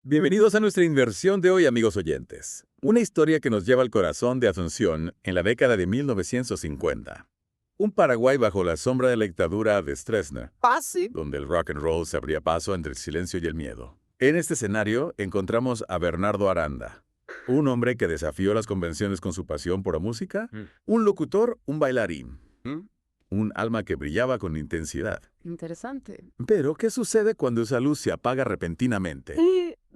Bienvenidos a nuestra inversión de hoy, amigos oyentes. Una historia que nos lleva al corazón de Asunción en la década de 1950. Un Paraguay bajo la sombra de la dictadura de Stroessner, Sí. donde el rock and roll se abría paso entre el silencio y el miedo. En este escenario encontramos a Bernardo Aranda, un hombre que desafió las convenciones con su pasión por la música, un locutor, un bailarín, un alma que brillaba con intensidad. Interesante. Pero, ¿qué sucede cuando esa luz se apaga repentinamente?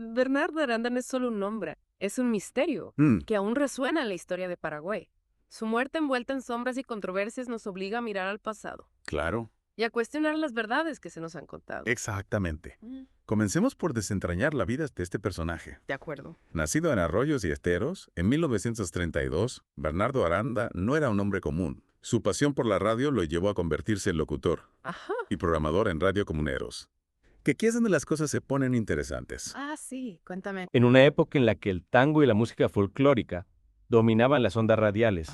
Bernardo Aranda no es solo un nombre, es un misterio que aún resuena en la historia de Paraguay. Su muerte envuelta en sombras y controversias nos obliga a mirar al pasado Claro. y a cuestionar las verdades que se nos han contado. Exactamente. Comencemos por desentrañar la vida de este personaje. De acuerdo. Nacido en Arroyos y Esteros, en 1932, Bernardo Aranda no era un hombre común. Su pasión por la radio lo llevó a convertirse en locutor Ajá. y programador en Radio Comuneros. Que aquí es donde las cosas se ponen interesantes. Sí, cuéntame. En una época en la que el tango y la música folclórica dominaban las ondas radiales,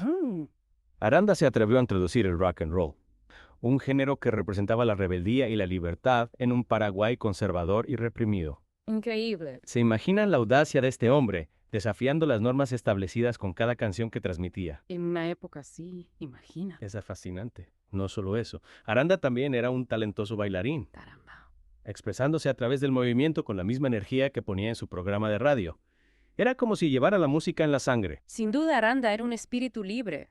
Aranda se atrevió a introducir el rock and roll, un género que representaba la rebeldía y la libertad en un Paraguay conservador y reprimido. Increíble. ¿Se imaginan la audacia de este hombre, desafiando las normas establecidas con cada canción que transmitía? En una época así, imagina. Es fascinante. No solo eso, Aranda también era un talentoso bailarín, Caramba. expresándose a través del movimiento con la misma energía que ponía en su programa de radio. Era como si llevara la música en la sangre. Sin duda, Aranda era un espíritu libre.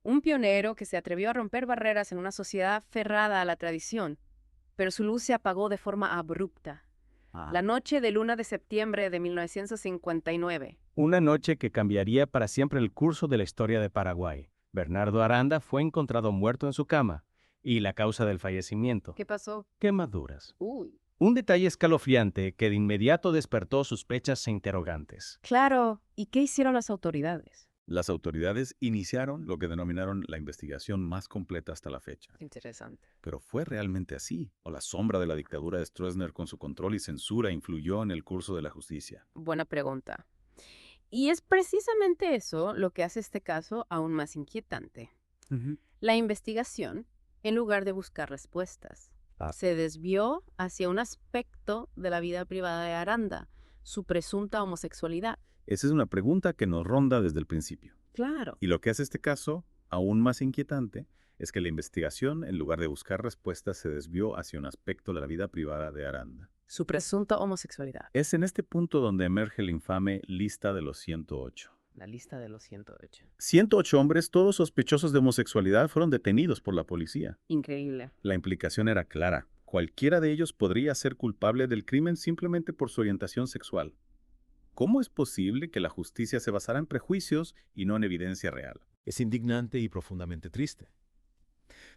Un pionero que se atrevió a romper barreras en una sociedad aferrada a la tradición, pero su luz se apagó de forma abrupta. La noche del 1 de septiembre de 1959. Una noche que cambiaría para siempre el curso de la historia de Paraguay. Bernardo Aranda fue encontrado muerto en su cama. Y la causa del fallecimiento: ¿Qué pasó? quemaduras. Uy. Un detalle escalofriante que de inmediato despertó sospechas e interrogantes. Claro. ¿Y qué hicieron las autoridades? Las autoridades iniciaron lo que denominaron la investigación más completa hasta la fecha. Interesante. ¿Pero fue realmente así? ¿O la sombra de la dictadura de Stroessner con su control y censura influyó en el curso de la justicia? Buena pregunta. Y es precisamente eso lo que hace este caso aún más inquietante. La investigación, en lugar de buscar respuestas, se desvió hacia un aspecto de la vida privada de Aranda, su presunta homosexualidad. Esa es una pregunta que nos ronda desde el principio. Claro. Y lo que hace este caso aún más inquietante es que la investigación, en lugar de buscar respuestas, se desvió hacia un aspecto de la vida privada de Aranda. Su presunta homosexualidad. Es en este punto donde emerge la infame lista de los 108. La lista de los 108. 108 hombres, todos sospechosos de homosexualidad, fueron detenidos por la policía. Increíble. La implicación era clara. Cualquiera de ellos podría ser culpable del crimen simplemente por su orientación sexual. ¿Cómo es posible que la justicia se basara en prejuicios y no en evidencia real? Es indignante y profundamente triste.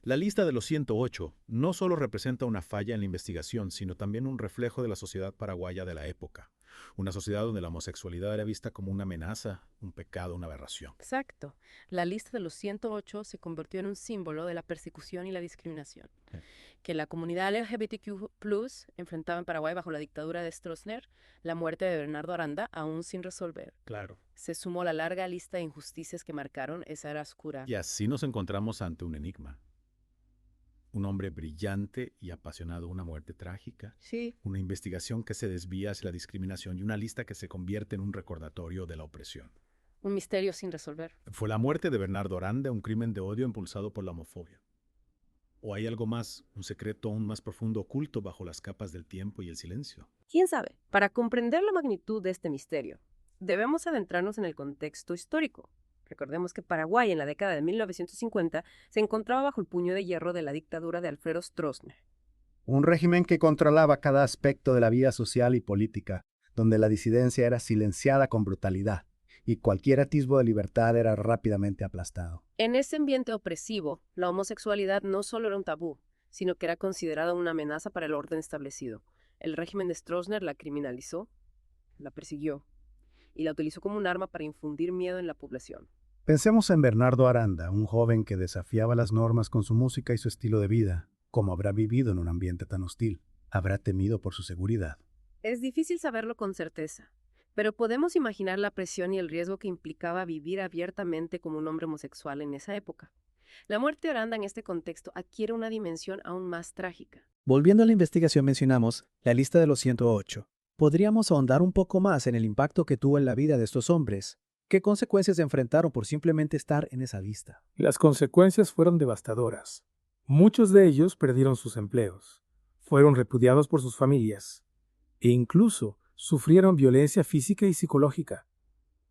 La lista de los 108 no solo representa una falla en la investigación, sino también un reflejo de la sociedad paraguaya de la época. Una sociedad donde la homosexualidad era vista como una amenaza, un pecado, una aberración. Exacto. La lista de los 108 se convirtió en un símbolo de la persecución y la discriminación que la comunidad LGBTQ+ enfrentaba en Paraguay bajo la dictadura de Stroessner. La muerte de Bernardo Aranda, aún sin resolver, Claro. se sumó a la larga lista de injusticias que marcaron esa era oscura. Y así nos encontramos ante un enigma. Un hombre brillante y apasionado, una muerte trágica. Sí. Una investigación que se desvía hacia la discriminación y una lista que se convierte en un recordatorio de la opresión. Un misterio sin resolver. ¿Fue la muerte de Bernardo Aranda un crimen de odio impulsado por la homofobia? ¿O hay algo más, un secreto aún más profundo oculto bajo las capas del tiempo y el silencio? ¿Quién sabe? Para comprender la magnitud de este misterio, debemos adentrarnos en el contexto histórico. Recordemos que Paraguay en la década de 1950 se encontraba bajo el puño de hierro de la dictadura de Alfredo Stroessner. Un régimen que controlaba cada aspecto de la vida social y política, donde la disidencia era silenciada con brutalidad y cualquier atisbo de libertad era rápidamente aplastado. En ese ambiente opresivo, la homosexualidad no solo era un tabú, sino que era considerada una amenaza para el orden establecido. El régimen de Stroessner la criminalizó, la persiguió y la utilizó como un arma para infundir miedo en la población. Pensemos en Bernardo Aranda, un joven que desafiaba las normas con su música y su estilo de vida. ¿Cómo habrá vivido en un ambiente tan hostil? ¿Habrá temido por su seguridad? Es difícil saberlo con certeza, pero podemos imaginar la presión y el riesgo que implicaba vivir abiertamente como un hombre homosexual en esa época. La muerte de Aranda en este contexto adquiere una dimensión aún más trágica. Volviendo a la investigación mencionamos la lista de los 108, ¿Podríamos ahondar un poco más en el impacto que tuvo en la vida de estos hombres? ¿Qué consecuencias enfrentaron por simplemente estar en esa lista? Las consecuencias fueron devastadoras. Muchos de ellos perdieron sus empleos, fueron repudiados por sus familias e incluso sufrieron violencia física y psicológica.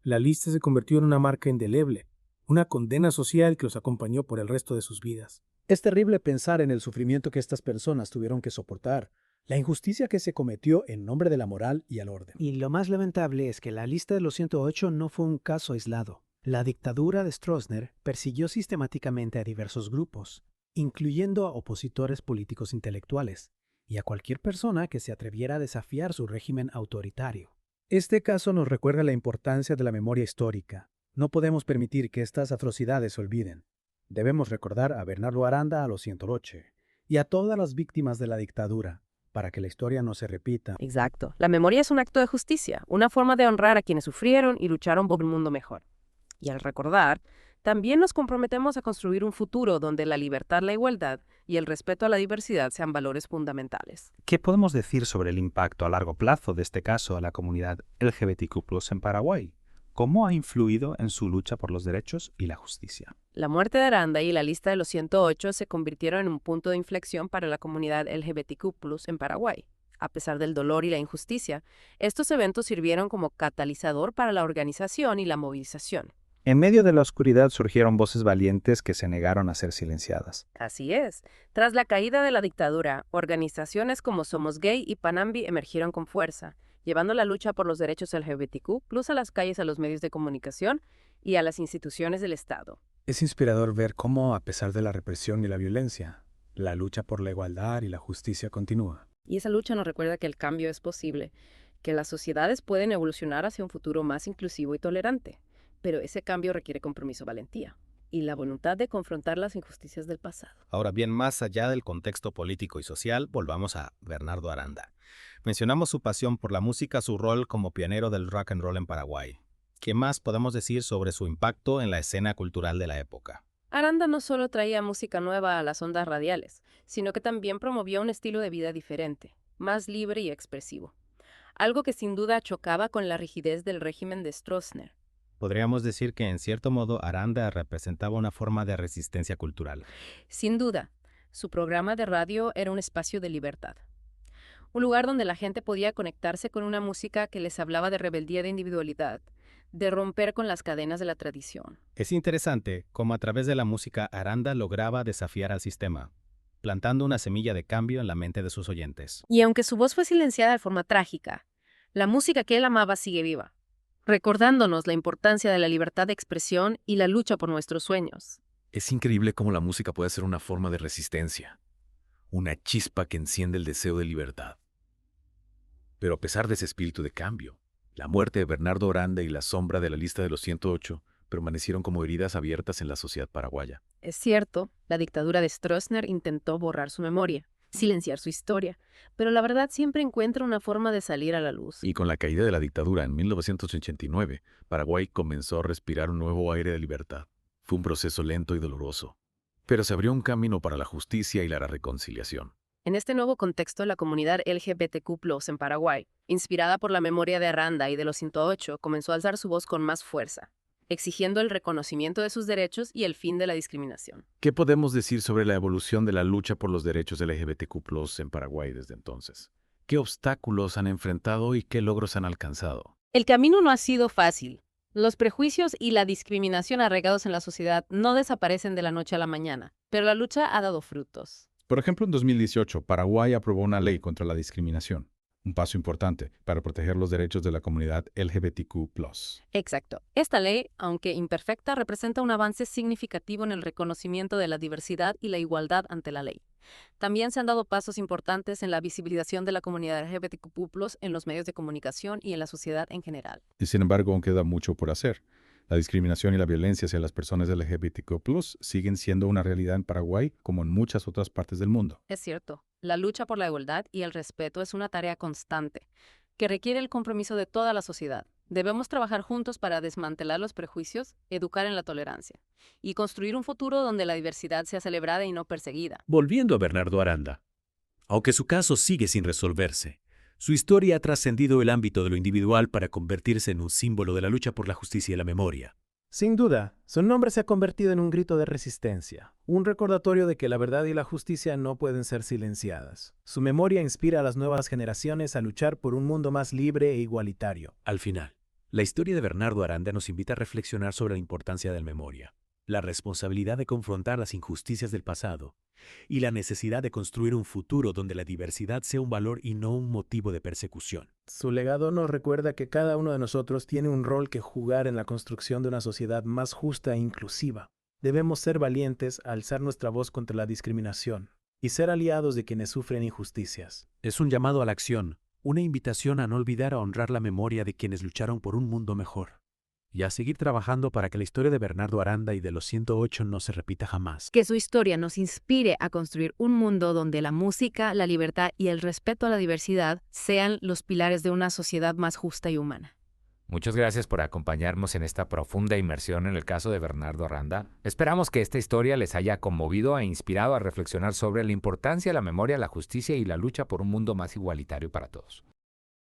La lista se convirtió en una marca indeleble, una condena social que los acompañó por el resto de sus vidas. Es terrible pensar en el sufrimiento que estas personas tuvieron que soportar, la injusticia que se cometió en nombre de la moral y el orden. Y lo más lamentable es que la lista de los 108 no fue un caso aislado. La dictadura de Stroessner persiguió sistemáticamente a diversos grupos, incluyendo a opositores políticos intelectuales, y a cualquier persona que se atreviera a desafiar su régimen autoritario. Este caso nos recuerda la importancia de la memoria histórica. No podemos permitir que estas atrocidades se olviden. Debemos recordar a Bernardo Aranda a los 108 y a todas las víctimas de la dictadura, para que la historia no se repita. Exacto. La memoria es un acto de justicia, una forma de honrar a quienes sufrieron y lucharon por un mundo mejor. Y al recordar, también nos comprometemos a construir un futuro donde la libertad, la igualdad y el respeto a la diversidad sean valores fundamentales. ¿Qué podemos decir sobre el impacto a largo plazo de este caso a la comunidad LGBTQ+ en Paraguay? ¿Cómo ha influido en su lucha por los derechos y la justicia? La muerte de Aranda y la lista de los 108 se convirtieron en un punto de inflexión para la comunidad LGBTQ+ en Paraguay. A pesar del dolor y la injusticia, estos eventos sirvieron como catalizador para la organización y la movilización. En medio de la oscuridad surgieron voces valientes que se negaron a ser silenciadas. Así es. Tras la caída de la dictadura, organizaciones como Somos Gay y Panambi emergieron con fuerza, llevando la lucha por los derechos LGBTQ+ a las calles, a los medios de comunicación y a las instituciones del Estado. Es inspirador ver cómo, a pesar de la represión y la violencia, la lucha por la igualdad y la justicia continúa. Y esa lucha nos recuerda que el cambio es posible, que las sociedades pueden evolucionar hacia un futuro más inclusivo y tolerante. Pero ese cambio requiere compromiso, valentía y la voluntad de confrontar las injusticias del pasado. Ahora bien, más allá del contexto político y social, volvamos a Bernardo Aranda. Mencionamos su pasión por la música, su rol como pionero del rock and roll en Paraguay. ¿Qué más podemos decir sobre su impacto en la escena cultural de la época? Aranda no solo traía música nueva a las ondas radiales, sino que también promovió un estilo de vida diferente, más libre y expresivo. Algo que sin duda chocaba con la rigidez del régimen de Stroessner. Podríamos decir que en cierto modo Aranda representaba una forma de resistencia cultural. Sin duda, su programa de radio era un espacio de libertad. Un lugar donde la gente podía conectarse con una música que les hablaba de rebeldía, de individualidad, de romper con las cadenas de la tradición. Es interesante cómo a través de la música Aranda lograba desafiar al sistema, plantando una semilla de cambio en la mente de sus oyentes. Y aunque su voz fue silenciada de forma trágica, la música que él amaba sigue viva, recordándonos la importancia de la libertad de expresión y la lucha por nuestros sueños. Es increíble cómo la música puede ser una forma de resistencia, una chispa que enciende el deseo de libertad. Pero a pesar de ese espíritu de cambio, la muerte de Bernardo Aranda y la sombra de la lista de los 108 permanecieron como heridas abiertas en la sociedad paraguaya. Es cierto, la dictadura de Stroessner intentó borrar su memoria, silenciar su historia, pero la verdad siempre encuentra una forma de salir a la luz. Y con la caída de la dictadura en 1989, Paraguay comenzó a respirar un nuevo aire de libertad. Fue un proceso lento y doloroso, pero se abrió un camino para la justicia y la reconciliación. En este nuevo contexto, la comunidad LGBTQ+ en Paraguay, inspirada por la memoria de Aranda y de los 108, comenzó a alzar su voz con más fuerza, exigiendo el reconocimiento de sus derechos y el fin de la discriminación. ¿Qué podemos decir sobre la evolución de la lucha por los derechos LGBTQ+ en Paraguay desde entonces? ¿Qué obstáculos han enfrentado y qué logros han alcanzado? El camino no ha sido fácil. Los prejuicios y la discriminación arraigados en la sociedad no desaparecen de la noche a la mañana, pero la lucha ha dado frutos. Por ejemplo, en 2018, Paraguay aprobó una ley contra la discriminación, un paso importante para proteger los derechos de la comunidad LGBTQ+. Exacto. Esta ley, aunque imperfecta, representa un avance significativo en el reconocimiento de la diversidad y la igualdad ante la ley. También se han dado pasos importantes en la visibilización de la comunidad LGBTQ+ en los medios de comunicación y en la sociedad en general. Y sin embargo, aún queda mucho por hacer. La discriminación y la violencia hacia las personas LGBTQ+ siguen siendo una realidad en Paraguay como en muchas otras partes del mundo. Es cierto, la lucha por la igualdad y el respeto es una tarea constante, que requiere el compromiso de toda la sociedad. Debemos trabajar juntos para desmantelar los prejuicios, educar en la tolerancia y construir un futuro donde la diversidad sea celebrada y no perseguida. Volviendo a Bernardo Aranda, aunque su caso sigue sin resolverse, Su historia ha trascendido el ámbito de lo individual para convertirse en un símbolo de la lucha por la justicia y la memoria. Sin duda, su nombre se ha convertido en un grito de resistencia, un recordatorio de que la verdad y la justicia no pueden ser silenciadas. Su memoria inspira a las nuevas generaciones a luchar por un mundo más libre e igualitario. Al final, la historia de Bernardo Aranda nos invita a reflexionar sobre la importancia de la memoria, la responsabilidad de confrontar las injusticias del pasado y la necesidad de construir un futuro donde la diversidad sea un valor y no un motivo de persecución. Su legado nos recuerda que cada uno de nosotros tiene un rol que jugar en la construcción de una sociedad más justa e inclusiva. Debemos ser valientes a alzar nuestra voz contra la discriminación y ser aliados de quienes sufren injusticias. Es un llamado a la acción, una invitación a no olvidar a honrar la memoria de quienes lucharon por un mundo mejor y a seguir trabajando para que la historia de Bernardo Aranda y de los 108 no se repita jamás. Que su historia nos inspire a construir un mundo donde la música, la libertad y el respeto a la diversidad sean los pilares de una sociedad más justa y humana. Muchas gracias por acompañarnos en esta profunda inmersión en el caso de Bernardo Aranda. Esperamos que esta historia les haya conmovido e inspirado a reflexionar sobre la importancia de la memoria, la justicia y la lucha por un mundo más igualitario para todos.